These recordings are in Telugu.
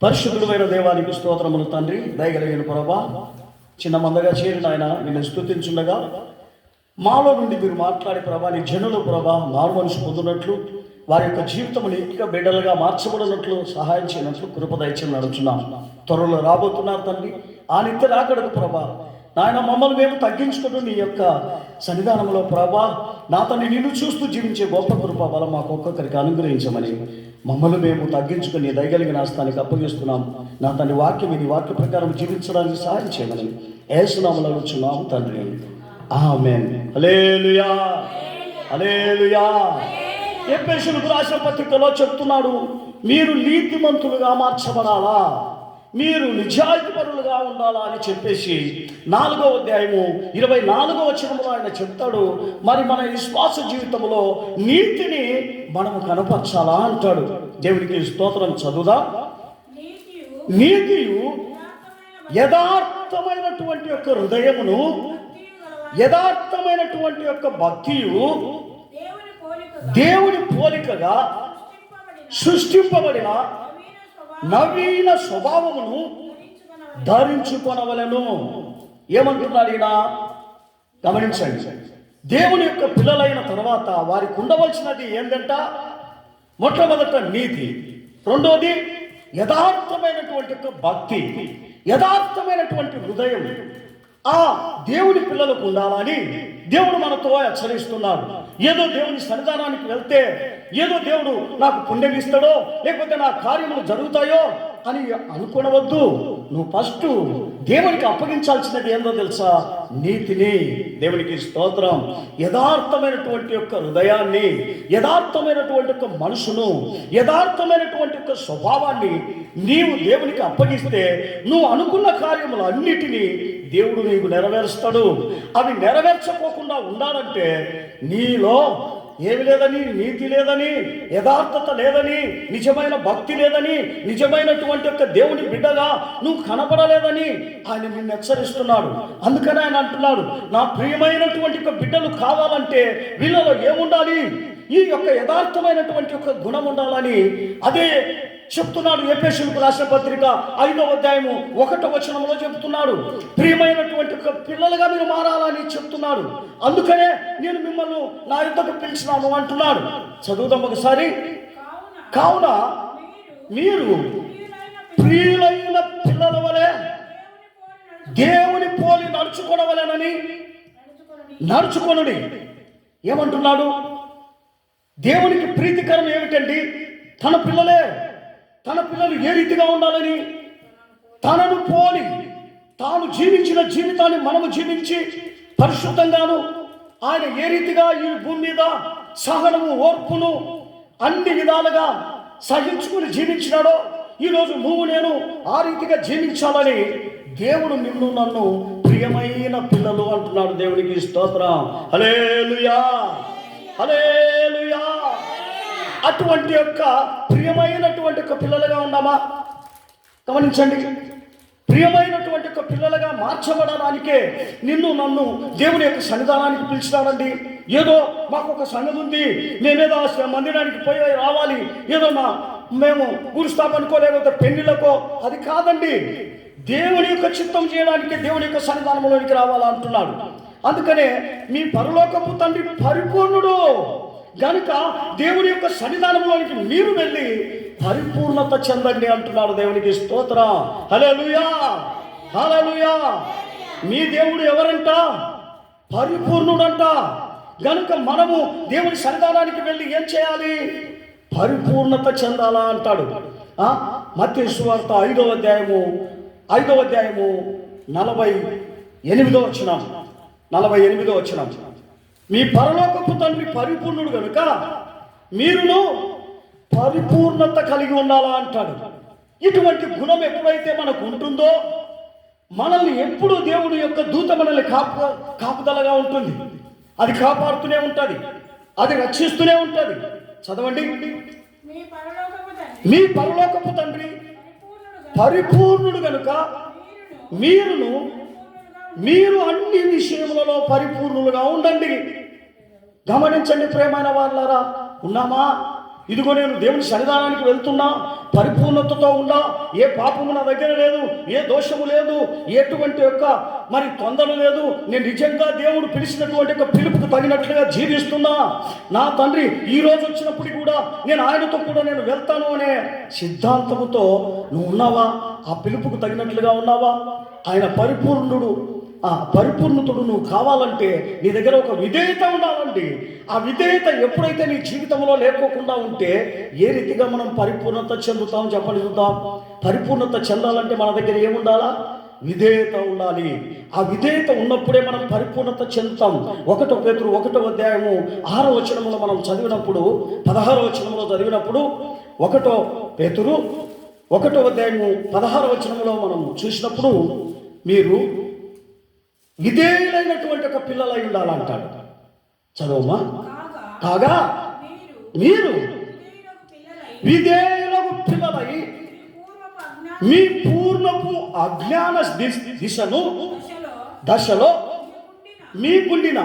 పరిశుద్ధుడైన దేవానికి స్తోత్రములు తండ్రి. దయగలిగిన ప్రభా, చిన్న మందగా చేరిన ఆయన నిన్ను స్తుతించుండగా మాలో నుండి మీరు మాట్లాడే ప్రభా, నీ జనులు ప్రభా మారు మనసు పొందినట్లు, వారి యొక్క జీవితముని ఇంకా బిడ్డలుగా మార్చబడినట్లు సహాయం చేయనట్లు కృప దయచేసి నడుచున్నాం. త్వరలో రాబోతున్నారు తండ్రి. ఆ నిత్య రాకడకు ప్రభా నాయన మమ్మల్ని మేము తగ్గించుకుంటూ నీ యొక్క సన్నిధానంలో ప్రభా నా తండ్రి నిన్ను చూస్తూ జీవించే గొప్ప కృప బలం మాకు ఒక్కొక్కరికి అనుగ్రహించమని మమ్మల్ని మేము తగ్గించుకుని దయగలిగిన హస్తానికి అప్పగిస్తున్నాం. నా తండ్రి వాక్యం నీ వాక్య ప్రకారం జీవించడానికి సహాయం చేయమని యేసు నామములో అడుగుచున్నాము తండ్రి. ఆమేన్. హల్లెలూయా, హల్లెలూయా. ఎఫెసీయులకు రాసిన పత్రికలో చెప్తున్నాడు, మీరు నీతిమంతులుగా మార్చబడాలా, మీరు నిజాయితీపరులుగా ఉండాలా అని చెప్పేసి 4వ అధ్యాయము 24వ వచనంలో ఆయన చెప్తాడు. మరి మన విశ్వాస జీవితంలో నీతిని మనము కనపరచాలా అంటాడు. దేవునికి స్తోత్రం. చదువుదా. నీతియు యథార్థమైనటువంటి యొక్క హృదయమును, యథార్థమైనటువంటి యొక్క భక్తియు దేవుని పోలికగా సృష్టింపబడిన నవీన స్వభావమును ధరించుకొనవలెను. ఏమంటున్నాడు ఈయన? గమనించండి. దేవుని యొక్క పిల్లలైన తర్వాత వారికి ఉండవలసినది ఏంటంట? మొట్టమొదట నీతి, రెండోది యథార్థమైనటువంటి యొక్క భక్తి, యథార్థమైనటువంటి హృదయం. ఆ దేవుని పిల్లలకు ఉండాలని దేవుడు మనతో హెచ్చరిస్తున్నాడు. ఏదో దేవుని సన్నిధానానికి వెళ్తే ఏదో దేవుడు నాకు పుణ్యం ఇస్తాడో లేకపోతే నా కార్యములు జరుగుతాయో అని అనుకోవద్దు. నువ్వు ఫస్ట్ దేవునికి అప్పగించాల్సినది ఏందో తెలుసా? నీతిని. దేవునికి స్తోత్రం. యథార్థమైనటువంటి యొక్క హృదయాన్ని, యథార్థమైనటువంటి యొక్క మనసును, యథార్థమైనటువంటి యొక్క స్వభావాన్ని నీవు దేవునికి అప్పగిస్తే నువ్వు అనుకున్న కార్యములు అన్నిటినీ దేవుడు నీకు నెరవేరుస్తాడు. అవి నెరవేర్చకోకుండా ఉండాలంటే నీలో ఏమి లేదని, నీతి లేదని, యథార్థత లేదని, నిజమైన భక్తి లేదని, నిజమైనటువంటి యొక్క దేవుని బిడ్డగా నువ్వు కనపడలేదని ఆయన నిన్ను హెచ్చరిస్తున్నాడు. అందుకని ఆయన అంటున్నాడు, నా ప్రియమైనటువంటి యొక్క బిడ్డలు కావాలంటే వీళ్ళలో ఏముండాలి? ఈ యొక్క యథార్థమైనటువంటి యొక్క గుణం ఉండాలని అదే చెప్తున్నాడు. ఎఫెసీయులకు రాసిన పత్రిక 5వ అధ్యాయము 1వ వచనంలో చెప్తున్నాడు. ప్రియమైనటువంటి పిల్లలుగా మీరు మారాలని చెప్తున్నాడు. అందుకనే నేను మిమ్మల్ని నా యుద్ధకు పిలిచినాను అంటున్నాడు. చదువుదాం ఒకసారి. కావున మీరు ప్రియులైన పిల్లల వలె దేవుని పోలి నడుచుకోవలెనని నడుచుకొనుడి. ఏమంటున్నాడు? దేవునికి ప్రీతికరం ఏమిటండి? తన పిల్లలు ఏ రీతిగా ఉండాలని, తనను పోలి తాను జీవించిన జీవితాన్ని మనము జీవించి పరిశుద్ధంగాను ఆయన ఏ రీతిగా ఈ భూమి మీద సహనము, ఓర్పును అన్ని విధాలుగా సహించుకుని జీవించినాడో ఈరోజు నువ్వు నేను ఆ రీతిగా జీవించాలని దేవుడు నిన్ను నన్ను ప్రియమైన పిల్లలు అంటున్నాడు. దేవునికి స్తోత్రం. హల్లెలూయా, హల్లెలూయా. అటువంటి యొక్క ప్రియమైనటువంటి యొక్క పిల్లలుగా ఉన్నామా? గమనించండి. ప్రియమైనటువంటి యొక్క పిల్లలుగా మార్చబడడానికే నిన్ను నన్ను దేవుని యొక్క సన్నిధానానికి పిలిచినాడండి. ఏదో మాకు ఒక సంగతి ఉంది, నేనేదో మందిరానికి పోయి రావాలి, ఏదో మేము ఊరు స్థాపనకో లేకపోతే పెళ్లిళ్ళకో, అది కాదండి. దేవుని యొక్క చిత్తం చేయడానికి దేవుని యొక్క సన్నిధానంలోనికి రావాలంటున్నాడు. అందుకనే మీ పరలోకపు తండ్రి పరిపూర్ణుడు గనుక దేవుని యొక్క సన్నిధానంలోనికి మీరు వెళ్ళి పరిపూర్ణత చెందండి అంటున్నాడు. దేవునికి స్తోత్రం. హల్లెలూయా, హల్లెలూయా. మీ దేవుడు ఎవరంట? పరిపూర్ణుడంట. గనుక మనము దేవుని సన్నిధానానికి వెళ్ళి ఏం చేయాలి? పరిపూర్ణత చెందాలా అంటాడు. మత్తయి సువార్త 5వ అధ్యాయము 48వ వచనం, 48వ వచనం. మీ పరలోకపు తండ్రి పరిపూర్ణుడు కనుక మీరును పరిపూర్ణత కలిగి ఉండాలా అంటాడు. ఇటువంటి గుణం ఎప్పుడైతే మనకు ఉంటుందో మనల్ని ఎప్పుడు దేవుడి యొక్క దూత మనల్ని కాపుదలగా ఉంటుంది. అది కాపాడుతూనే ఉంటుంది, అది రక్షిస్తూనే ఉంటుంది. చదవండి. మీ పరలోకపు తండ్రి పరిపూర్ణుడు కనుక మీరు అన్ని విషయములలో పరిపూర్ణులుగా ఉండండి. గమనించండి ప్రియమైన వాళ్ళారా, ఉన్నామా? ఇదిగో నేను దేవుని సన్నిధానానికి వెళ్తున్నా, పరిపూర్ణతతో ఉన్నా, ఏ పాపము నా దగ్గర లేదు, ఏ దోషము లేదు, ఎటువంటి యొక్క మరి తొందర లేదు, నేను నిజంగా దేవుడు పిలిచినటువంటి యొక్క పిలుపుకు తగినట్లుగా జీవిస్తున్నా, నా తండ్రి ఈ రోజు వచ్చినప్పుడు కూడా నేను ఆయనతో కూడా నేను వెళ్తాను అనే సిద్ధాంతముతో నువ్వు ఉన్నావా? ఆ పిలుపుకు తగినట్లుగా ఉన్నావా? ఆయన పరిపూర్ణుడు, ఆ పరిపూర్ణతుడు నువ్వు కావాలంటే నీ దగ్గర ఒక విధేయత ఉండాలండి. ఆ విధేయత ఎప్పుడైతే నీ జీవితంలో లేకోకుండా ఉంటే ఏ రీతిగా మనం పరిపూర్ణత చెందుతాం చెప్పండి చూద్దాం. పరిపూర్ణత చెందాలంటే మన దగ్గర ఏముండాలా? విధేయత ఉండాలి. ఆ విధేయత ఉన్నప్పుడే మనం పరిపూర్ణత చెందుతాం. 1 పేతురు 1వ అధ్యాయము 6వ వచనంలో మనం చదివినప్పుడు, 16వ వచనంలో చదివినప్పుడు, 1 పేతురు 1వ అధ్యాయము 16వ వచనంలో మనం చూసినప్పుడు, మీరు విధేయులైనటువంటి ఒక పిల్లలై ఉండాలంటాడు. చదవమ్మా. కాగా మీరు విధేయులకు పిల్లలై మీ పూర్ణపు అజ్ఞాన దశలో మీకుండిన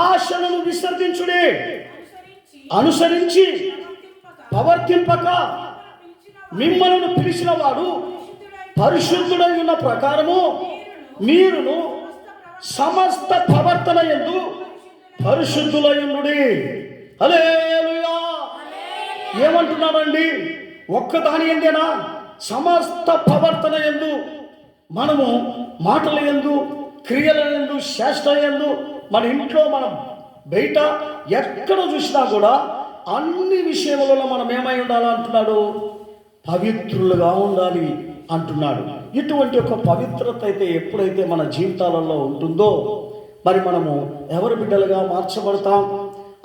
ఆశలను విసర్జించుడే, అనుసరించి ప్రవర్తింపక మిమ్మల్ని పిలిచిన వాడు పరిశుద్ధుడై ఉన్న ప్రకారము మీరును సమస్త ప్రవర్తన యందు పరిశుద్ధులయుండుడి. హల్లెలూయా. ఏమంటున్నాడండి? ఒక్కదాని ఎందేనా? సమస్త ప్రవర్తన యందు, మనము మాటల యందు, క్రియల యందు, శాస్త్ర యందు, మన ఇంట్లో, మనం బయట ఎక్కడ చూసినా కూడా అన్ని విషయములలో మనం ఏమై ఉండాలి అంటున్నాడు? పవిత్రులుగా ఉండాలి అంటున్నాడు. ఇటువంటి ఒక పవిత్రత అయితే ఎప్పుడైతే మన జీవితాలలో ఉంటుందో మరి మనము ఎవరి బిడ్డలుగా మార్చబడతాం.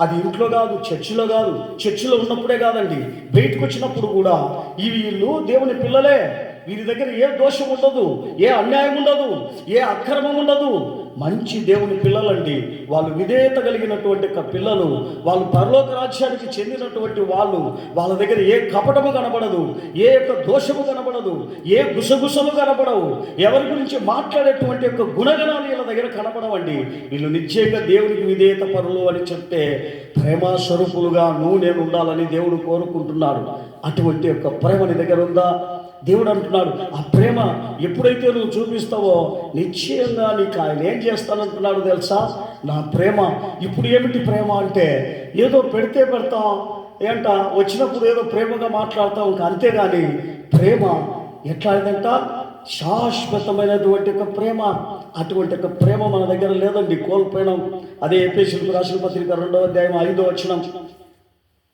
అది ఇంట్లో కాదు, చర్చిలో కాదు. చర్చిలో ఉన్నప్పుడే కాదండి, బయటకు వచ్చినప్పుడు కూడా వీళ్ళు దేవుని పిల్లలే. వీరి దగ్గర ఏ దోషం ఉండదు, ఏ అన్యాయం ఉండదు, ఏ అక్రమం ఉండదు. మంచి దేవుని పిల్లలండి. వాళ్ళు విధేయత కలిగినటువంటి పిల్లలు, వాళ్ళు పరలోక రాజ్యానికి చెందినటువంటి వాళ్ళు. వాళ్ళ దగ్గర ఏ కపటము కనబడదు, ఏ యొక్క దోషము కనబడదు, ఏ గుసగుసలు కనబడవు. ఎవరి గురించి మాట్లాడేటువంటి యొక్క గుణగణాలు వీళ్ళ దగ్గర కనబడవండి. వీళ్ళు నిశ్చయంగా దేవునికి విధేయత పరులు అని చెప్తే ప్రేమ స్వరూపులుగా నువ్వు నేను ఉండాలని దేవుడు కోరుకుంటున్నాడు. అటువంటి యొక్క ప్రేమ నీ దగ్గర ఉందా? దేవుడు అంటున్నాడు, ఆ ప్రేమ ఎప్పుడైతే నువ్వు చూపిస్తావో నిశ్చయంగా నీకు ఆయన ఏం చేస్తానంటున్నాడు తెలుసా? నా ప్రేమ. ఇప్పుడు ఏమిటి ప్రేమ అంటే, ఏదో పెడితే పెడతాం ఏంట, వచ్చినప్పుడు ఏదో ప్రేమగా మాట్లాడతాం, ఇంకా అంతేగాని ప్రేమ ఎట్లాంటిదంట? శాశ్వతమైనటువంటి ఒక ప్రేమ. అటువంటి ఒక ప్రేమ మన దగ్గర లేదండి, కోల్పోయినాం. అదే ఎఫెసీయులకు రాసిన పత్రిక 2వ అధ్యాయం 5వ వచనం.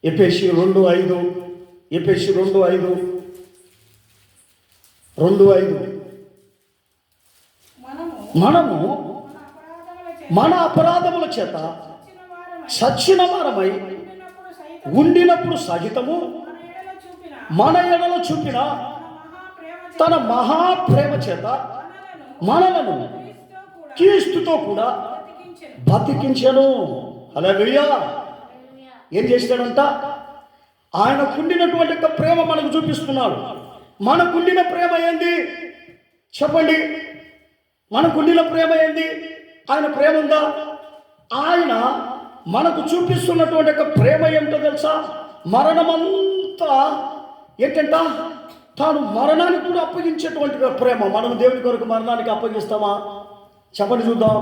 ఎఫెసీయులు 2:5. ఎఫెసీయులు 2:5. మనము మన అపరాధముల చేత సచ్చిన వారమై ఉండినప్పుడు సహితము మన ఎడల చూపిన తన మహాప్రేమ చేత మనలను క్రీస్తుతో కూడా బతికించెను. హల్లెలూయా. ఏం చేశాడంట? ఆయనకుండినటువంటి ప్రేమ మనకు చూపిస్తున్నాడు. మనకుండిన ప్రేమ ఏంది చెప్పండి? మనకుండిన ప్రేమ ఏంది? ఆయన ప్రేమ ఉందా? ఆయన మనకు చూపిస్తున్నటువంటి ఒక ప్రేమ ఏమిటో తెలుసా? మరణమంతా ఏంటంట, తాను మరణానికి కూడా అప్పగించేటువంటి ప్రేమ. మనం దేవుని కొరకు మరణానికి అప్పగిస్తామా? చెప్పండి చూద్దాం.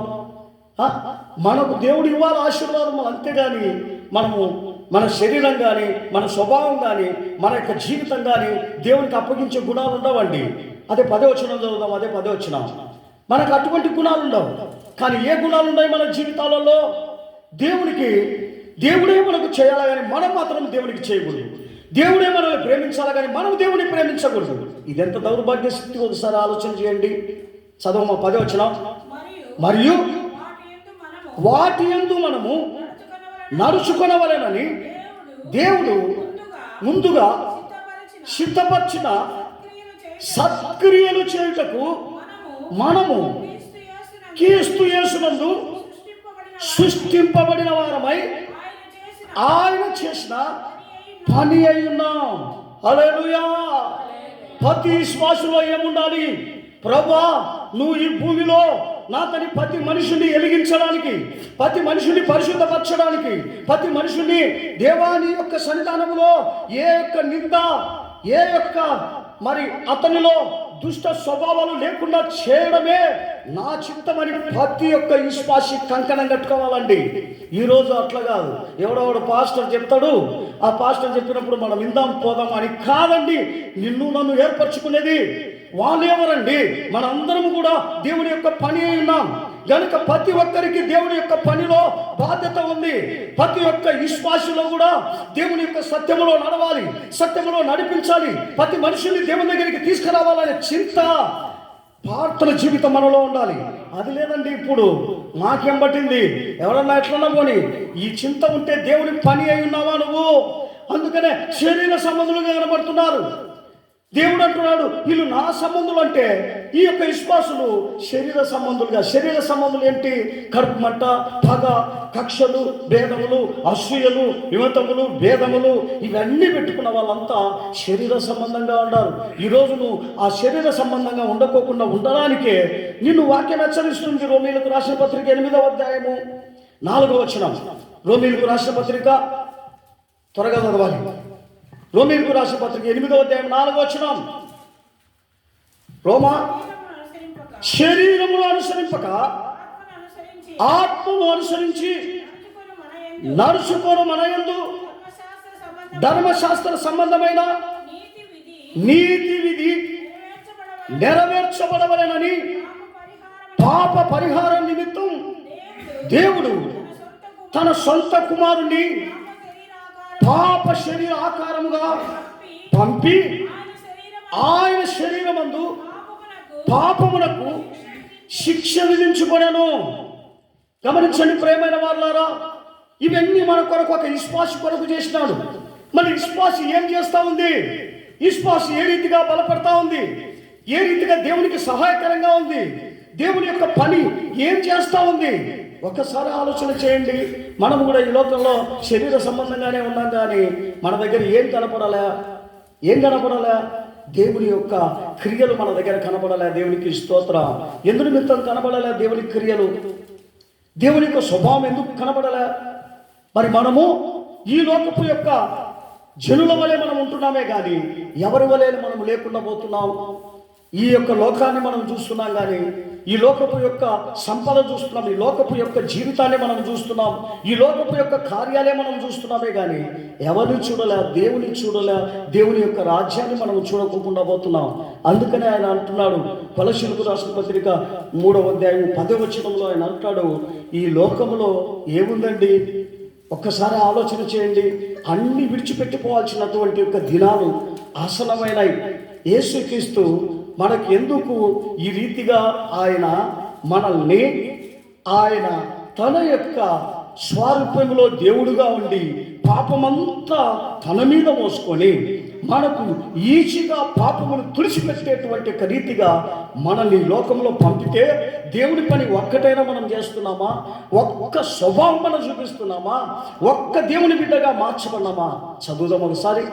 మనకు దేవుడు ఇవ్వాలి ఆశీర్వాదం, అంతేగాని మనము మన శరీరం కానీ, మన స్వభావం కానీ, మన యొక్క జీవితం కానీ దేవునికి అప్పగించే గుణాలు ఉండవండి. అదే 10వ వచనం చదువుదాం. అదే 10వ వచనం. మనకు అటువంటి గుణాలు ఉండవు. కానీ ఏ గుణాలు ఉన్నాయి మన జీవితాలలో? దేవుడే మనకు చేయాలి కానీ మనం మాత్రం దేవునికి చేయకూడదు. దేవుడే మనల్ని ప్రేమించాలి కానీ మనం దేవుని ప్రేమించకూడదు. ఇదెంత దౌర్భాగ్య స్థితి, ఒకసారి ఆలోచన చేయండి. చదవమా 10వ వచనం. మరియు వాటి యందు మనము నడుచుకొనవలెనని దేవుడు ముందుగా సిద్ధపరిచిన సత్క్రియలు చేయుటకు మనము క్రీస్తు యేసునందు సృష్టింపబడిన వారమై ఆయన చేసిన పని అయి ఉన్నాం. హల్లెలూయా. ప్రతి శ్వాసలో ఏముండాలి? ప్రభువా, నువ్వు ఈ భూమిలో నాతని ప్రతి మనిషిని వెలిగించడానికి, ప్రతి మనిషిని పరిశుద్ధపరచడానికి, ప్రతి మనిషిని దేవాని యొక్క సన్నిధానంలో ఏ యొక్క నింద, ఏ యొక్క మరి అతనిలో దుష్ట స్వభావాలు లేకుండా చేయడమే నా చిత్తమని ప్రతి ఒక్క విశ్వాసి కంకణం కట్టుకోవాలండి. ఈరోజు అట్లా కాదు, ఎవడెవడు పాస్టర్ చెప్తాడు, ఆ పాస్టర్ చెప్పినప్పుడు మనం ఇందాం పోదాం అని కాదండి. నిన్ను నన్ను ఏర్పరచుకునేది వాళ్ళు ఎవరండి? మనందరం కూడా దేవుని యొక్క పని అయి ఉన్నాం కనుక ప్రతి ఒక్కరికి దేవుని యొక్క పనిలో బాధ్యత ఉంది. ప్రతి ఒక్క విశ్వాసిలో కూడా దేవుని యొక్క సత్యములో నడవాలి, సత్యములో నడిపించాలి, ప్రతి మనిషిని దేవుని దగ్గరికి తీసుకురావాలనే చింత, ప్రార్థన జీవితం మనలో ఉండాలి. అది లేదండి. ఇప్పుడు నాకేం పట్టింది, ఎవరన్నా ఎట్లన్నా పోని, ఈ చింత ఉంటే దేవుని పని అయి ఉన్నావా నువ్వు? అందుకనే శరీర సంబంధులుగా కనబడుతున్నారు. దేవుడు అంటున్నాడు వీళ్ళు నా సంబంధులు అంటే ఈ యొక్క విశ్వాసులు శరీర సంబంధులుగా. శరీర సంబంధులు ఏంటి? కడుపు మంట, పగ, కక్షలు, భేదములు, అసూయలు, విమతములు, భేదములు ఇవన్నీ పెట్టుకున్న వాళ్ళంతా శరీర సంబంధంగా ఉన్నారు. ఈరోజు నువ్వు ఆ శరీర సంబంధంగా ఉండకోకుండా ఉండడానికే నిన్ను వాక్యం హెచ్చరిస్తుంది. రోమీయులకు రాసిన పత్రిక 8వ అధ్యాయము 4వ వచనం. రోమీయులకు రాసిన పత్రిక త్వరగా చదవాలి. రోమీయులకు రాసిన పత్రిక 8వ అధ్యాయం 4వ వచనం. రోమా శరీరమును అనుసరింపక ఆత్మను అనుసరించి నడుచుకోను మన యందు ధర్మశాస్త్ర సంబంధమైన నీతి విధి నెరవేర్చబడవలెనని పాప పరిహారం నిమిత్తం దేవుడు తన సొంత కుమారుని పాప శరీర ఆకారముగా పంపి ఆయన శరీరమందు పాపమునకు శిక్ష విధించుకొనెను. గమనించండి ప్రియమైన వాళ్ళారా, ఇవన్నీ మన కొరకు ఒక విశ్వాసి కొరకు చేసినాడు. మరి విశ్వాసి ఏం చేస్తా ఉంది? విశ్వాసి ఏ రీతిగా బలపడతా ఉంది? ఏ రీతిగా దేవునికి సహాయకరంగా ఉంది? దేవుని యొక్క పని ఏం చేస్తా ఉంది? ఒక్కసారి ఆలోచన చేయండి. మనం కూడా ఈ లోకంలో శరీర సంబంధంగానే ఉన్నాం, కానీ మన దగ్గర ఏం కనపడాలా? దేవుని యొక్క క్రియలు మన దగ్గర కనపడాలా? దేవునికి స్తోత్రం. ఎందు నిమిత్తం కనపడాలా దేవుని క్రియలు? దేవుని యొక్క స్వభావం ఎందుకు కనపడాలా? మరి మనము ఈ లోకపు యొక్క జనుల వలె మనం ఉంటున్నామే కానీ ఎవరి వలె మనం లేకుండా పోతున్నాం. ఈ యొక్క లోకాన్ని మనం చూస్తున్నాం, కానీ ఈ లోకపు యొక్క సంపద చూస్తున్నాం, ఈ లోకపు యొక్క జీవితాన్ని మనం చూస్తున్నాం, ఈ లోకపు యొక్క కార్యాలే మనం చూస్తున్నామే కానీ ఎవరిని చూడలే, దేవుని చూడలే, దేవుని యొక్క రాజ్యాన్ని మనం చూడకుండా పోతున్నాం. అందుకనే ఆయన అంటున్నాడు, కొలస్సీయులకు రాసిన పత్రిక 3వ అధ్యాయం 10వ వచనంలో ఆయన అంటాడు, ఈ లోకములో ఏముందండి? ఒక్కసారి ఆలోచన చేయండి. అన్ని విడిచిపెట్టిపోవాల్సినటువంటి యొక్క దినాలు ఆసనమైనవి. యేసుక్రీస్తు మనకి ఎందుకు ఈ రీతిగా ఆయన మనల్ని తన యొక్క స్వారూప్యంలో దేవుడుగా ఉండి పాపమంతా తన మీద మోసుకొని మనకు ఈజీగా పాపమును తుడిచిపెట్టేటువంటి ఒక రీతిగా మనల్ని లోకంలో పంపితే దేవుని పని ఒక్కటైనా మనం చేస్తున్నామా? ఒక్క స్వభావం మనం చూపిస్తున్నామా? ఒక్క దేవుని బిడ్డగా మార్చబడినామా? చదువుదాం ఒకసారి.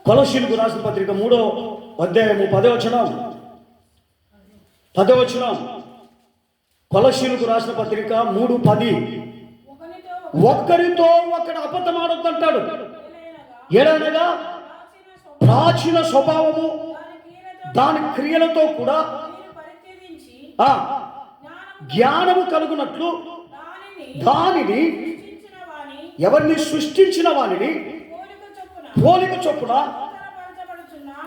కొలస్సీయులకు రాసిన పత్రిక 3వ అధ్యాయము 10వ వచనం. కొలస్సీయులకు రాసిన పత్రిక 3:10. ఒక్కరితో ఒకడు అబద్ధం ఆడొద్దంటాడు. ఏడనగా ప్రాచీన స్వభావము దాని క్రియలతో కూడా జ్ఞానము కలుగునట్లు దానిని ఎవరిని సృష్టించిన వానిని పోలిక చొప్పున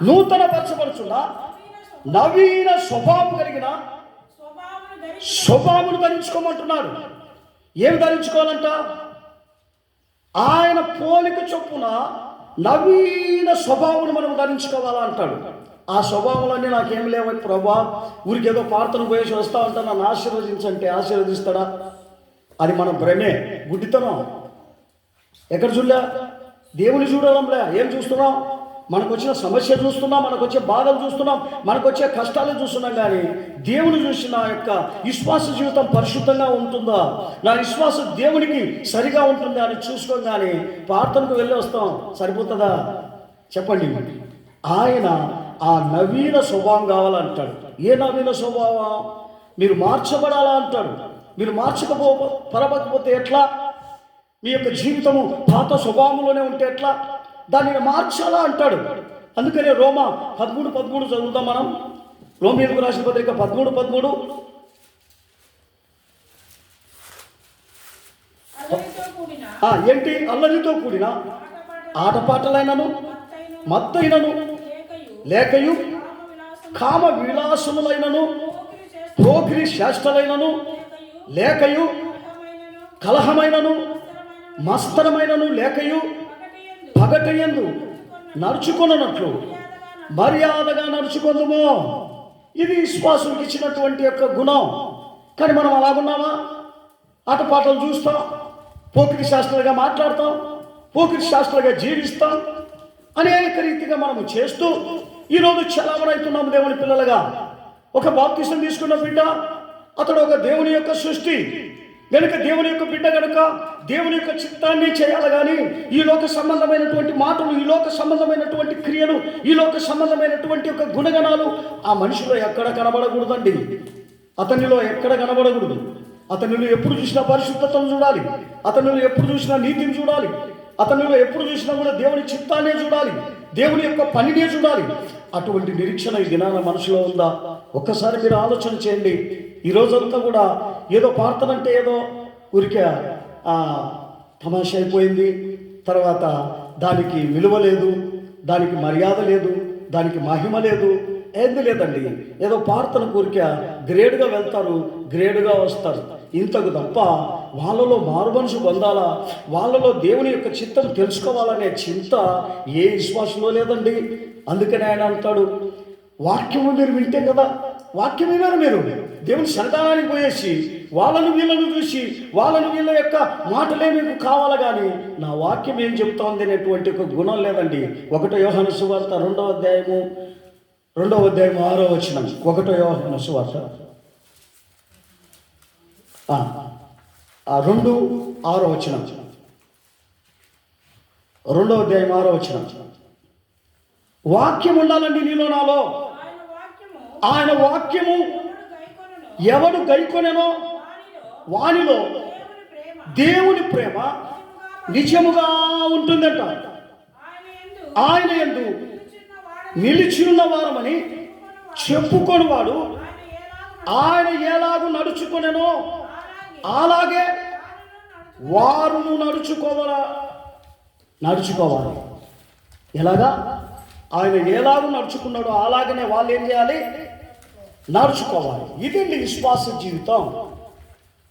నూతన పరచబడుచున్న నవీన స్వభావం కలిగిన స్వభావమును ధరించుకోమంటున్నాడు. ఏం ధరించుకోవాలంట? ఆయన పోలిక చొప్పున నవీన స్వభావం మనం ధరించుకోవాలా అంటాడు. ఆ స్వభావాలన్నీ నాకేం లేవు ప్రభా, ఊరికేదో ప్రార్థన పోయేసి వస్తా ఉంటా, నన్ను ఆశీర్వదించంటే ఆశీర్వదిస్తాడా? అది మన భ్రమే, గుడ్డితనం. ఎక్కడ చూడలే? దేవుని చూడడంలే. ఏం చూస్తున్నాం? మనకు వచ్చిన సమస్య చూస్తున్నాం, మనకు వచ్చే బాధలు చూస్తున్నాం, మనకు వచ్చే కష్టాలు చూస్తున్నాం, కానీ దేవుని చూసి నా యొక్క విశ్వాస జీవితం పరిశుద్ధంగా ఉంటుందా, నా విశ్వాసం దేవునికి సరిగా ఉంటుందా అని చూసుకోం. కానీ ప్రార్థనకు వెళ్ళి వస్తాం, సరిపోతుందా? చెప్పండి. ఆయన ఆ నవీన స్వభావం కావాలంటాడు. ఏ నవీన స్వభావం? మీరు మార్చబడాలా అంటాడు. మీరు పరపకపోతే ఎట్లా? మీ యొక్క జీవితము పాత స్వభావంలోనే ఉంటే ఎట్లా? దానిని మార్చాలా అంటాడు. అందుకనే రోమా 13:13 చదువుతాం మనం. రోమీయులకు రాసిన పత్రిక 13:13. ఏంటి? అల్లరితో కూడిన ఆటపాటలైనను మత్తైనను లేకయు కామ విలాసములైనను పోకిరి శాస్త్రలైనను లేకయు కలహమైనను మస్తరమైనను లేకయు పగటయందు నడుచుకొనట్లు మర్యాదగా నడుచుకుందాము. ఇది విశ్వాసులకు ఇచ్చినటువంటి యొక్క గుణం. కానీ మనం అలాగున్నామా? ఆటపాటలు చూస్తాం, పోకిరి శాస్త్రాలుగా మాట్లాడతాం, పోకిరి శాస్త్రాలుగా జీవిస్తాం, అనేక రీతిగా మనము చేస్తూ ఈరోజు చలామణవుతున్నాము దేవుని పిల్లలుగా. ఒక బాప్తిసం తీసుకున్న బిడ్డ, అతడు ఒక దేవుని యొక్క సృష్టి గనుక, దేవుని యొక్క బిడ్డ గనుక దేవుని యొక్క చిత్తాన్ని చేయాలి. కానీ ఈ లోక సంబంధమైనటువంటి మాటలు, ఈ లోక సంబంధమైనటువంటి క్రియలు, ఈ లోక సంబంధమైనటువంటి యొక్క గుణగణాలు ఆ మనిషిలో ఎక్కడ కనబడకూడదండి. అతనిలో ఎక్కడ కనబడకూడదు. అతనిలో ఎప్పుడు చూసినా పరిశుద్ధతను చూడాలి, అతనిలో ఎప్పుడు చూసినా నీతిని చూడాలి, అతనిలో ఎప్పుడు చూసినా కూడా దేవుని చిత్తాన్నే చూడాలి, దేవుని యొక్క పనినే చూడాలి. అటువంటి నిరీక్షణ ఈ దినాన మనసులో ఉందా? ఒక్కసారి మీరు ఆలోచన చేయండి. ఈ రోజంతా కూడా ఏదో ప్రార్థన అంటే ఏదో ఊరికే తమాష అయిపోయింది. తర్వాత దానికి విలువ లేదు, దానికి మర్యాద లేదు, దానికి మహిమ లేదు, ఏంది లేదండి. ఏదో ప్రార్థన ఊరికే గ్రేడ్గా వెళ్తారు, గ్రేడ్గా వస్తారు. ఇంతకు తప్ప వాళ్ళలో మారు మనసు పొందాలా, వాళ్ళలో దేవుని యొక్క చిత్తం తెలుసుకోవాలనే చింత ఏ విశ్వాసంలో లేదండి. అందుకని ఆయన అంటాడు, వాక్యము మీరు వింటే కదా, వాక్యం విన్నారు మీరు, దేవుని సన్నిధానానికి పోయేసి వాళ్ళను వీళ్ళను చూసి వాళ్ళను వీళ్ళ యొక్క మాటలే మీకు కావాలి, కానీ నా వాక్యం ఏం చెప్తా ఉంది అనేటువంటి ఒక గుణం లేదండి. 1 యోహాను సువార్త 2వ అధ్యాయము 6వ వచనం. 1 యోహాను సువార్త 2:6 వచనం. 2వ అధ్యాయం 6వ వచనం. వాక్యం ఉండాలండి నీలో నాలో. ఆయన వాక్యము ఎవడు గైకొనెనో వానిలో దేవుని ప్రేమ నిజముగా ఉంటుందంట. ఆయన యందు నిలిచి ఉన్న వారమని చెప్పుకొనివాడు ఆయన ఎలాగూ నడుచుకొనెనో అలాగే వారును నడుచుకోవాలి. ఎలాగా? ఆయన ఎలాగూ నడుచుకున్నాడో అలాగనే వాళ్ళు ఏం చేయాలి? నడుచుకోవాలి. ఇదండి విశ్వాస జీవితం.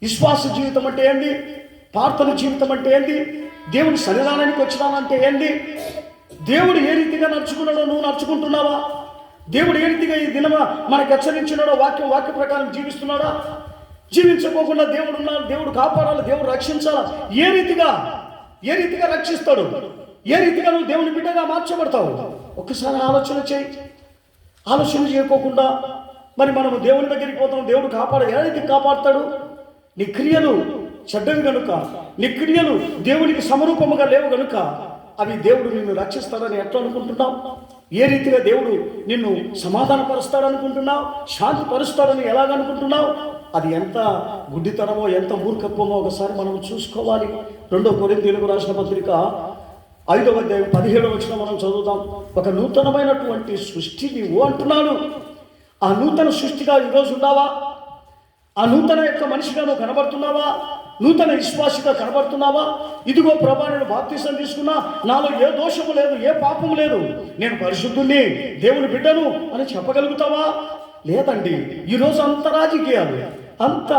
విశ్వాస జీవితం అంటే ఏంది? ప్రార్థన జీవితం అంటే ఏంది? దేవుని సన్నిధానానికి వచ్చినానంటే ఏంది? దేవుడు ఏ రీతిగా నడుచుకున్నాడో నువ్వు నడుచుకుంటున్నావా? దేవుడు ఏ రీతిగా ఈ దినమ మనకు హెచ్చరించినాడో వాక్య ప్రకారం జీవిస్తున్నాడా? జీవించకోకుండా దేవుడు ఉన్నాడు, దేవుడు కాపాడాలి, దేవుడు రక్షించాలా? ఏ రీతిగా రక్షిస్తాడు? ఏ రీతిగా నువ్వు దేవుని బిడ్డగా మార్చబడతావు? ఒక్కసారి ఆలోచన చేయి. ఆలోచన చేయకోకుండా మరి మనము దేవుని దగ్గరికి పోతాం, దేవుడు ఏ రీతికి కాపాడుతాడు? నీ క్రియలు చెడ్డవి కనుక, నీ క్రియలు దేవునికి సమరూపముగా లేవు కనుక అవి దేవుడు నిన్ను రక్షిస్తాడని ఎట్లా అనుకుంటున్నావు? ఏ రీతిగా దేవుడు నిన్ను సమాధానపరుస్తాడనుకుంటున్నావు? శాంతిపరుస్తాడని ఎలాగనుకుంటున్నావు? అది ఎంత గుడ్డితనమో, ఎంత మూర్ఖత్వమో ఒకసారి మనం చూసుకోవాలి. 2 కొరింథీయులకు రాసిన పత్రిక 5వ అధ్యాయం 17వ వచనం మనం చదువుతాం. ఒక నూతనమైనటువంటి సృష్టి నీవు అంటున్నాడు. ఆ నూతన సృష్టిగా ఈరోజు ఉన్నావా? ఆ నూతన యొక్క మనిషిగా నువ్వు కనబడుతున్నావా? నూతన విశ్వాసిగా కనబడుతున్నావా? ఇదిగో ప్రభా, నేను బాప్తిసం తీసుకున్నా, నాలో ఏ దోషము లేదు, ఏ పాపము లేదు, నేను పరిశుద్ధుణ్ణి, దేవుని బిడ్డను అని చెప్పగలుగుతావా? లేదండి. ఈరోజు అంత రాజకీయాలు, అంత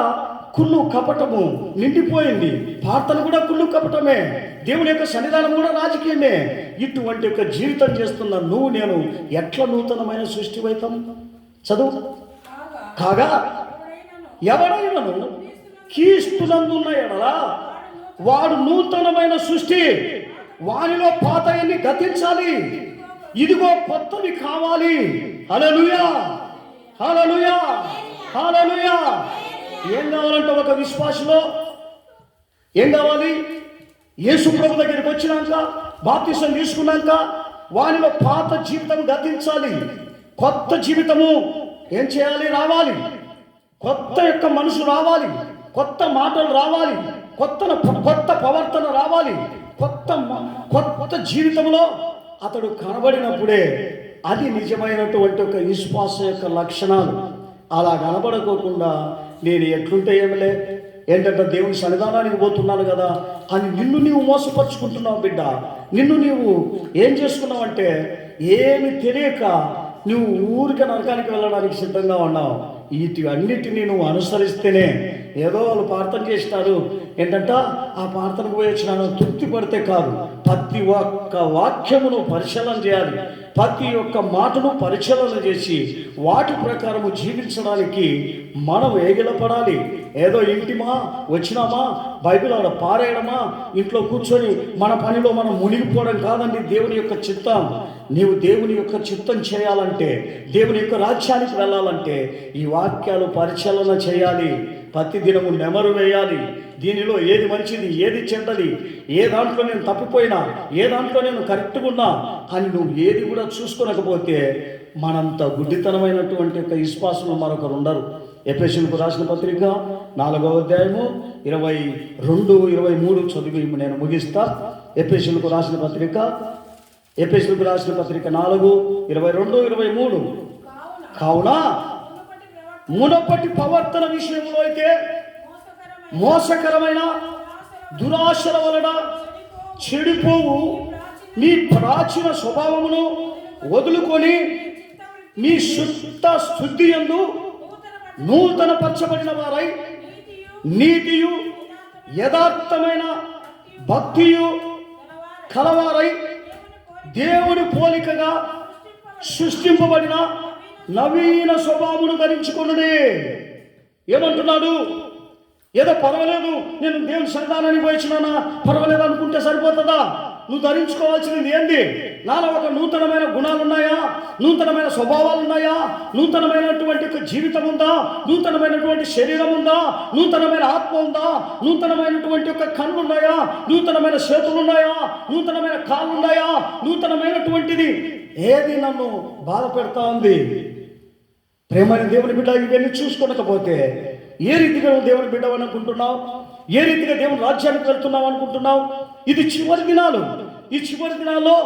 కుళ్ళు కపటము నిండిపోయింది. ప్రార్థన కూడా కుళ్ళు కపటమే, దేవుని యొక్క సన్నిధానం కూడా రాజకీయమే. ఇటువంటి యొక్క జీవితం చేస్తున్న నువ్వు నేను ఎట్లా నూతనమైన సృష్టి అవుతాం? చదువు. కాగా ఎవడైనను క్రీస్తునందున్న ఎడల వాడు నూతనమైన సృష్టి, వానిలో పాతయన్ని గతించాలి, ఇదిగో కొత్తవి కావాలి. హల్లెలూయా, హల్లెలూయా, హల్లెలూయా. ఏం కావాలంటే ఒక విశ్వాసలో ఏం కావాలి? యేసు ప్రభు దగ్గరికి వచ్చినాక, బాప్తిసం తీసుకున్నాక వానిలో పాత జీవితం గతించాలి, కొత్త జీవితము ఏం చేయాలి? రావాలి. కొత్త యొక్క మనసు రావాలి, కొత్త మాటలు రావాలి, కొత్త ప్రవర్తన రావాలి, కొత్త జీవితంలో అతడు కనబడినప్పుడే అది నిజమైనటువంటి ఒక విశ్వాస యొక్క లక్షణాలు. అలా కనబడుకోకుండా నేను ఎట్లుంటే ఏమిలే, ఏంటంటే దేవుని సన్నిధానానికి పోతున్నాను కదా అని నిన్ను నీవు మోసపరుచుకుంటున్నావు బిడ్డ. నిన్ను నీవు ఏం చేసుకున్నావు అంటే ఏమి తెలియక నువ్వు ఊరికే నరకానికి వెళ్ళడానికి సిద్ధంగా ఉన్నావు. వీటి అన్నిటినీ నువ్వు అనుసరిస్తేనే, ఏదో వాళ్ళు ప్రార్థన చేసినారు ఏంటంట ఆ ప్రార్థనకు పోయి వచ్చినాను తృప్తి పడితే కాదు, ప్రతి ఒక్క వాక్యమును పరిశీలన చేయాలి, ప్రతి ఒక్క మాటను పరిశీలన చేసి వాటి ప్రకారము జీవించడానికి మనం ఏగిలపడాలి. ఏదో ఇంటిమా వచ్చినామా బైబిల్ ఆడ పారేయడమా ఇంట్లో కూర్చొని మన పనిలో మనం మునిగిపోవడం కాదండి దేవుని యొక్క చిత్తం. నీవు దేవుని యొక్క చిత్తం చేయాలంటే, దేవుని యొక్క రాజ్యానికి వెళ్ళాలంటే ఈ వాక్యాలు పరిశీలన చేయాలి, ప్రతి దినము నెమరు వేయాలి. దీనిలో ఏది మంచిది, ఏది చెడ్డది, ఏ దాంట్లో నేను తప్పిపోయినా, ఏ దాంట్లో నేను కరెక్ట్గా ఉన్నా అని నువ్వు ఏది కూడా చూసుకోలేకపోతే మనంత గుడ్డితనమైనటువంటి యొక్క విశ్వాసంలో మరొకరు ఉండరు. ఎఫెసీయులకు రాసిన పత్రిక 4వ అధ్యాయము 22, 23 చదివి నేను ముగిస్తా. ఎఫెసీయులకు రాసిన పత్రిక 4, 22, 23. కావున మునపటి ప్రవర్తన విషయంలో అయితే మోసకరమైన దురాశల వలన చెడిపోవు మీ ప్రాచీన స్వభావమును వదులుకొని మీ శుద్ధి యందు నూతన పరచబడిన వారై నీతియు యథార్థమైన భక్తియు కలవారై దేవుని పోలికగా సృష్టింపబడిన నవీన స్వభావమును ధరించుకొనుడి. ఏమంటున్నాడు? ఏదో పర్వాలేదు, నేను దేవుని సన్నిధానానికి పోయిచ్చినానా పర్వాలేదు అనుకుంటే సరిపోతుందా? నువ్వు ధరించుకోవాల్సింది ఏంది? నాలో ఒక నూతనమైన గుణాలు ఉన్నాయా, నూతనమైన స్వభావాలు ఉన్నాయా, నూతనమైనటువంటి జీవితం ఉందా, నూతనమైనటువంటి శరీరం ఉందా, నూతనమైన ఆత్మ ఉందా, నూతనమైనటువంటి ఒక కళ్ళు ఉన్నాయా, నూతనమైన చేతులు ఉన్నాయా, నూతనమైన కాళ్ళు ఉన్నాయా, నూతనమైనటువంటిది ఏది నన్ను బాధ పెడతా ఉంది? ప్రేమైన దేవుని బిడ్డ ఇవన్నీ చూసుకోలేకపోతే ఏ రీతిగా నువ్వు దేవుని బిడ్డ అనుకుంటున్నావు? ఏ రీతిగా దేవుని రాజ్యానికి వెళ్తున్నావు అనుకుంటున్నావు? ఇది చివరి దినాలు. ఈ చివరి దినాల్లో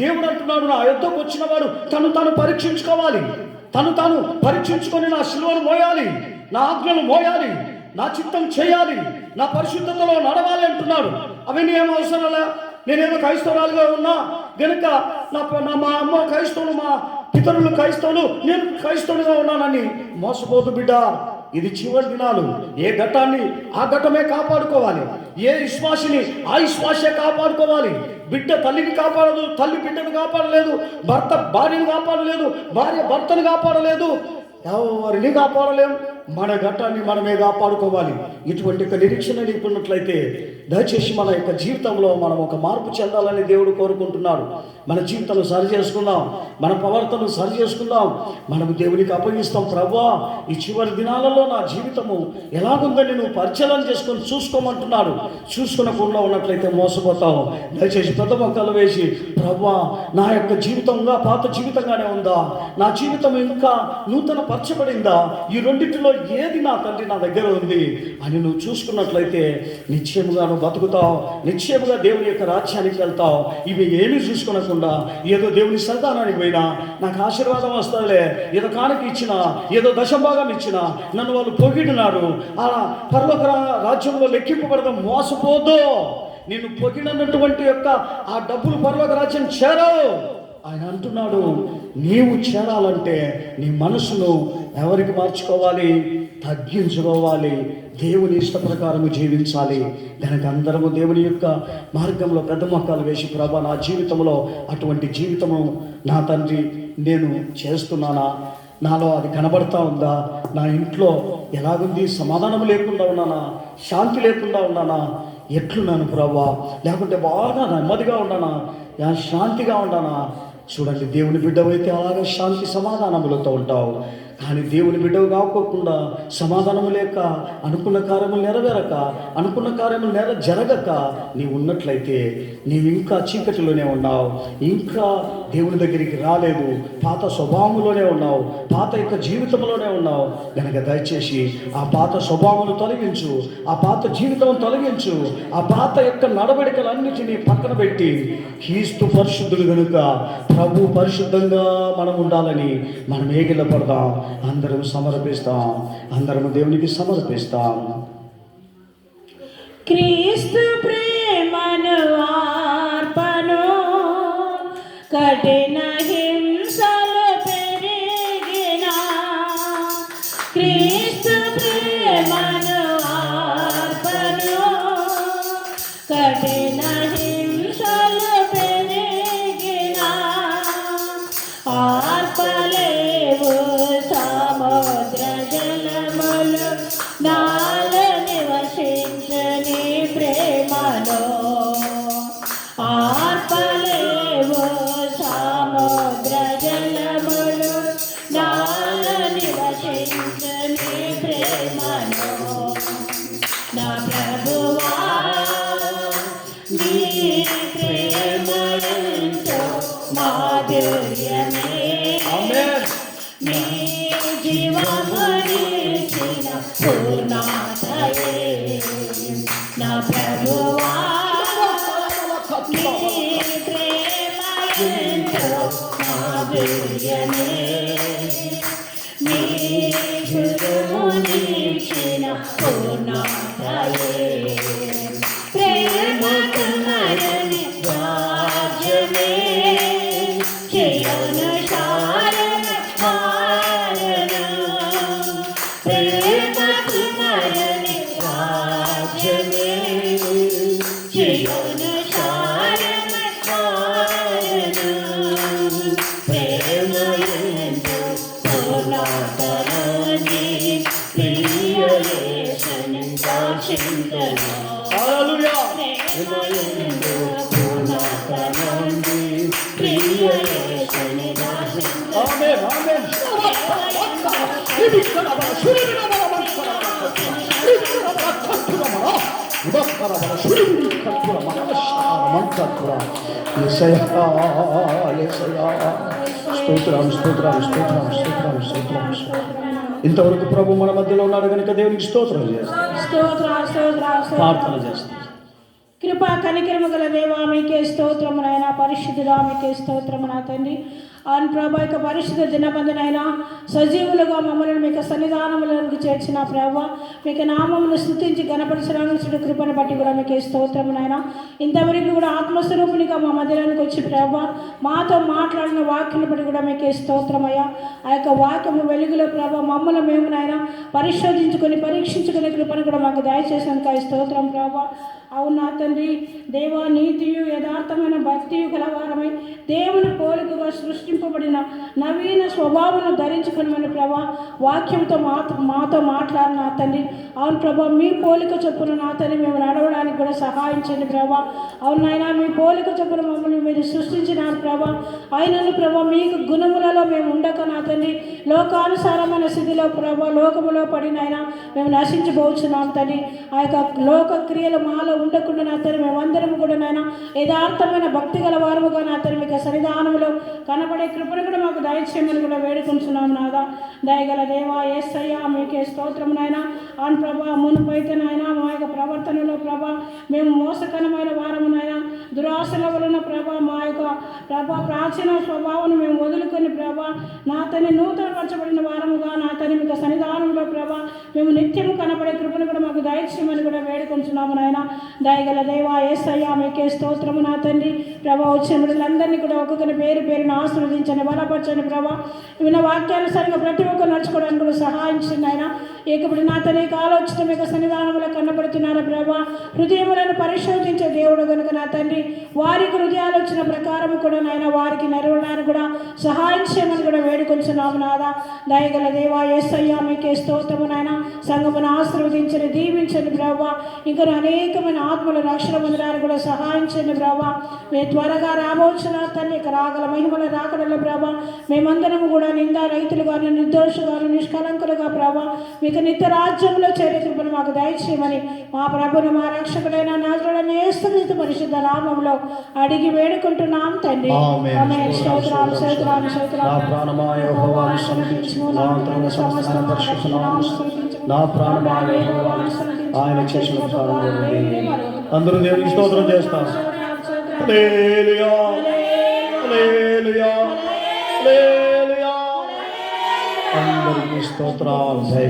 దేవుడు అంటున్నాడు, నా యుద్ధకు వచ్చిన వాడు తాను పరీక్షించుకోవాలి, తాను పరీక్షించుకొని నా శిలువను మోయాలి, నా ఆజ్ఞను మోయాలి, నా చిత్తం చేయాలి, నా పరిశుద్ధతలో నడవాలి అంటున్నాడు. అవన్నీ ఏం అవసరంలే. నేనేదో క్రైస్తవురాలుగా ఉన్నా గనుక మా అమ్మ క్రైస్తవులు, మా పితరులు క్రైస్తవులు, నేను క్రైస్తవులుగా ఉన్నానని మోసపోదు బిడ్డ. ఇది చివరి దినాలు. ఏ ఘట్టాన్ని ఆ ఘట్టమే కాపాడుకోవాలి, ఏ విశ్వాసిని ఆ విశ్వాసే కాపాడుకోవాలి. బిడ్డ తల్లిని కాపాడదు, తల్లి బిడ్డను కాపాడలేదు, భర్త భార్యను కాపాడలేదు, భార్య భర్తను కాపాడలేదు, ఎవరిని కాపాడలేము. మన ఘట్టాన్ని మనమే కాపాడుకోవాలి. ఇటువంటి ఒక నిరీక్షణ నీకున్నట్లయితే దయచేసి మన యొక్క జీవితంలో మనం ఒక మార్పు చెందాలని దేవుడు కోరుకుంటున్నాడు. మన జీవితాన్ని సరి చేసుకుందాం, మన ప్రవర్తనను సరి చేసుకుందాం, మనము దేవునికి అప్పగిస్తాం. ప్రభువా, ఈ చివరి దినాలలో నా జీవితము ఎలాగుందని నువ్వు పరిచయం చేసుకొని చూసుకోమంటున్నాడు. చూసుకునకుండా ఉన్నట్లయితే మోసపోతావు. దయచేసి పెద్ద మొక్కలు వేసి, ప్రభువా, నా యొక్క జీవితంగా పాత జీవితంగానే ఉందా, నా జీవితం ఇంకా నూతన పరచబడిందా, ఈ రెండింటిలో ఏది నా తండ్రి నా దగ్గర ఉంది అని నువ్వు చూసుకున్నట్లయితే నిశ్చయముగా నువ్వు బతుకుతావు, నిశ్చయముగా దేవుని యొక్క రాజ్యానికి వెళ్తావు. ఇవి ఏమీ చూసుకునకుండా ఏదో దేవుని సన్నిధానానికి పోయినా నాకు ఆశీర్వాదం వస్తుందిలే, ఏదో కానుక ఇచ్చినా, ఏదో దశభాగం ఇచ్చినా నన్ను వాళ్ళు పొగిడినారు, అలా పరలోక రాజ్యంలో లెక్కింపబడడం మోసపోదు. నిన్ను పొగిడినటువంటి యొక్క ఆ డబ్బులు పరలోక రాజ్యం చేరవు. ఆయన అంటున్నాడు, నీవు చేరాలంటే నీ మనసును ఎవరికి మార్చుకోవాలి? తగ్గించుకోవాలి, దేవుని ఇష్ట ప్రకారము జీవించాలి. కనుక అందరము దేవుని యొక్క మార్గంలో పెద్ద మొక్కలు వేసి, ప్రభా, నా జీవితంలో అటువంటి జీవితము నా తండ్రి నేను చేస్తున్నానా, నాలో అది కనబడతా ఉందా, నా ఇంట్లో ఎలాగుంది, సమాధానం లేకుండా ఉన్నానా, శాంతి లేకుండా ఉన్నానా, ఎట్లున్నాను ప్రభా, లేకుంటే బాగా నెమ్మదిగా ఉన్నానా, శాంతిగా ఉన్నానా? చూడండి, దేవుని బిడ్డవైతే అలాగే శాంతి సమాధానములతో ఉంటావు. కానీ దేవుని బిడ్డవు కాకోకుండా సమాధానము లేక అనుకున్న కార్యములు నెరవేరక అనుకున్న కార్యములు జరగక నీవు ఉన్నట్లయితే నీవు ఇంకా చీకటిలోనే ఉన్నావు, ఇంకా దేవుని దగ్గరికి రాలేదు, పాత స్వభావంలోనే ఉన్నావు, పాత యొక్క జీవితంలోనే ఉన్నావు. కనుక దయచేసి ఆ పాత స్వభావాలు తొలగించు, ఆ పాత జీవితం తొలగించు, ఆ పాత యొక్క నడవడికలన్నిటినీ పక్కన పెట్టి క్రీస్తు పరిశుద్ధులు కనుక ప్రభు పరిశుద్ధంగా మనం ఉండాలని మనం ఏగిల పడదాం. అందరం సమర్పిస్తాం, అందరం దేవునికి సమర్పిస్తాం. క్రీస్తు ప్రేమను ఆర్పను కఠిన హింసలు పెరిగిన, క్రీస్తు ప్రేమను ఆర్పను కఠిన హింసలు పెరిగిన, ఆర్పలేవు సముద్ర జలములు నాలో నివసించని ప్రేమలో, ఆర్పలేవు సముద్ర జలములు నాలో నివసించని ప్రేమలో. నా ప్రభువా నీ ప్రేమ ఎంతో మాధుర్యమే, నీ జీవమనిచిన పూర్ణాతయే. నా ప్రభువా నీ ప్రేమ ఎంతో మాధుర్యమే, నీ జీవమనిచిన పూర్ణాతయే. ప్రేమ కుమారుని రాజ్యమే చేయను శారణ మారణ, ప్రేమ కుమారుని రాజ్యమే చేయను శారణ మారణ. ప్రేమ ఎంతో పూర్ణాతరాన్ని ప్రియ యేసుని దర్శించను. హల్లెలూయా. ప్రేమ ఎంతో పూర్ణాతరాన్ని ప్రియ యేసుని దర్శించను. ఆమేన్, ఆమేన్. ఇంతవరకు ప్రభు మన మధ్యలో ఉన్నాడు కనుక దేవునికి స్తోత్రం చేస్తాం, ప్రార్థన చేస్తాం. కృపా కనికరము గల దేవా మీకే స్తోత్రము నాయన, పరిశుద్ధుడా మీకే స్తోత్రము నా తండ్రి. అవును ప్రభా, యొక్క పరిశుద్ధ దినబంధనైనా సజీవులుగా మమ్మల్ని మీకు సన్నిధానములకు చేర్చిన ప్రభా, మీకు నామమును స్తుతించి గణపరచడానికి కృపను బట్టి కూడా మీకే స్తోత్రము నాయన. ఇంతవరకు కూడా ఆత్మస్వరూపునిగా మా మధ్యలోనికి వచ్చి ప్రభా మాతో మాట్లాడిన వాక్యం బట్టి కూడా మీకే స్తోత్రమయ్యా. ఆ యొక్క వాక్యము వెలుగులో ప్రభా మమ్మల్ని మేము నాయన పరిశోధించుకొని పరీక్షించుకునే కృపను కూడా మాకు దయచేసినందుకు స్తోత్రం ప్రభా. అవునా తండ్రి దేవా, నీతియు యథార్థమైన భక్తియు గలవారమై దేవుని పోలికగా సృష్టింపబడిన నవీన స్వభావాన్ని ధరించుకుని ప్రభా వాక్యంతో మాతో మాట్లాడిన తండ్రి. అవును ప్రభా, మీ పోలిక చొప్పున నా తండ్రి మేము నడవడానికి కూడా సహాయం చేయండి ప్రభా. అవునైనా మీ పోలిక చొప్పున మమ్మల్ని మీరు సృష్టించినారు ప్రభా. అయినను ప్రభా మీకు గుణములలో మేము ఉండక నా తండ్రి లోకానుసారమైన స్థితిలో ప్రభా లోకములో పడినైనా మేము నశించబోచున్నాం తండ్రి. ఆ యొక్క లోక క్రియలు మాలో ఉండకుండా నా తండ్రి మేమందరం కూడా నాయన యథార్థమైన భక్తి గల వారముగా నా తండ్రి మీకు సన్నిధానములో కనబడే కృపను కూడా మాకు దయచేయమని కూడా వేడుకుంటున్నాం నాదా. దయగల దేవా యేసయ్యా మీకే స్తోత్రం నాయన. అవును ప్రభా, మునుపైతే నాయన మా యొక్క ప్రవర్తనలో ప్రభా మేము మోసకరమైన వారము నాయన, దురాశల వలన ప్రభా మా యొక్క ప్రభా ప్రాచీన స్వభావం మేము వదులుకొని ప్రభా నా తండ్రి నూతనపరచబడిన వారముగా నా తండ్రి మీకు సన్నిధానంలో ప్రభా మేము నిత్యము కనబడే కృపను కూడా మాకు దయచేయమని కూడా వేడుకుంటున్నాము నాయన. దయగల దేవా యేసయ్యా మీకే స్తోత్రము నా తండ్రి. ప్రభా వచ్చిన బిడ్డలందరినీ కూడా ఒక్కొక్కరి పేరు పేరును ఆశీర్వదించండి, బలపరచండి ప్రభా. విన్న వాక్యానుసారంగా ప్రతి ఒక్కరు నడుచుకోవడానికి కూడా సహాయం చేయండి ఆయన. ఇప్పుడు నా తన ఆలోచన మీకు సన్నిధానంలో కనబడుతున్నారు ప్రభా. హృదయములను పరిశోధించే దేవుడు కనుక నా తండ్రి వారికి హృదయాలోచన ప్రకారం కూడా నాయన వారికి నెరవేరడానికి కూడా సహాయం చేయమని కూడా వేడుకొంచున్నాము నాదా. దయగల దేవా యేసయ్యా మీకే స్తోత్రము నాయన. సంఘమును ఆశీర్వదించండి, దీవించండి ప్రభా. ఇంకా అనేకమైన ఆత్మల రక్షణ పొందడానికి కూడా సహాయం చేయండి ప్రభా. మేము త్వరగా రాబోచున్న తల్లి ఇక రాగల మహిమల రాకడల ప్రభా. మేమందరం కూడా నిందా రైతులుగాను నిర్దోషుగాను నిష్కలంకులుగా ప్రభా మీకు నిత్య రాజ్యంలో చేరే కృపను మాకు దయచేయమని మా ప్రభుని మా రక్షకుడైన నాజరుడైన యేసుక్రీస్తు పరిశుద్ధ నామములో అడిగి వేడుకుంటున్నాం తండ్రి. ఆమేన్. ఆమేన్. స్తోత్రాలు స్తోత్రాలు స్తోత్రాలు. నా ప్రాణమా యెహోవాను స్తుతించుము, నా అంతరంగ సమస్తమైన పరిశుద్ధ నామమును స్తుతించుము. నా ప్రాణమా యెహోవాను స్తుతించుము, ఆయన చేసిన ఉపకారములను బట్టి. అందరూ దేవునికి స్తోత్రం చేస్తాం. హల్లెలూయా హల్లెలూయా హల్లెలూయా. అందరికీ స్తోత్రాలు. జై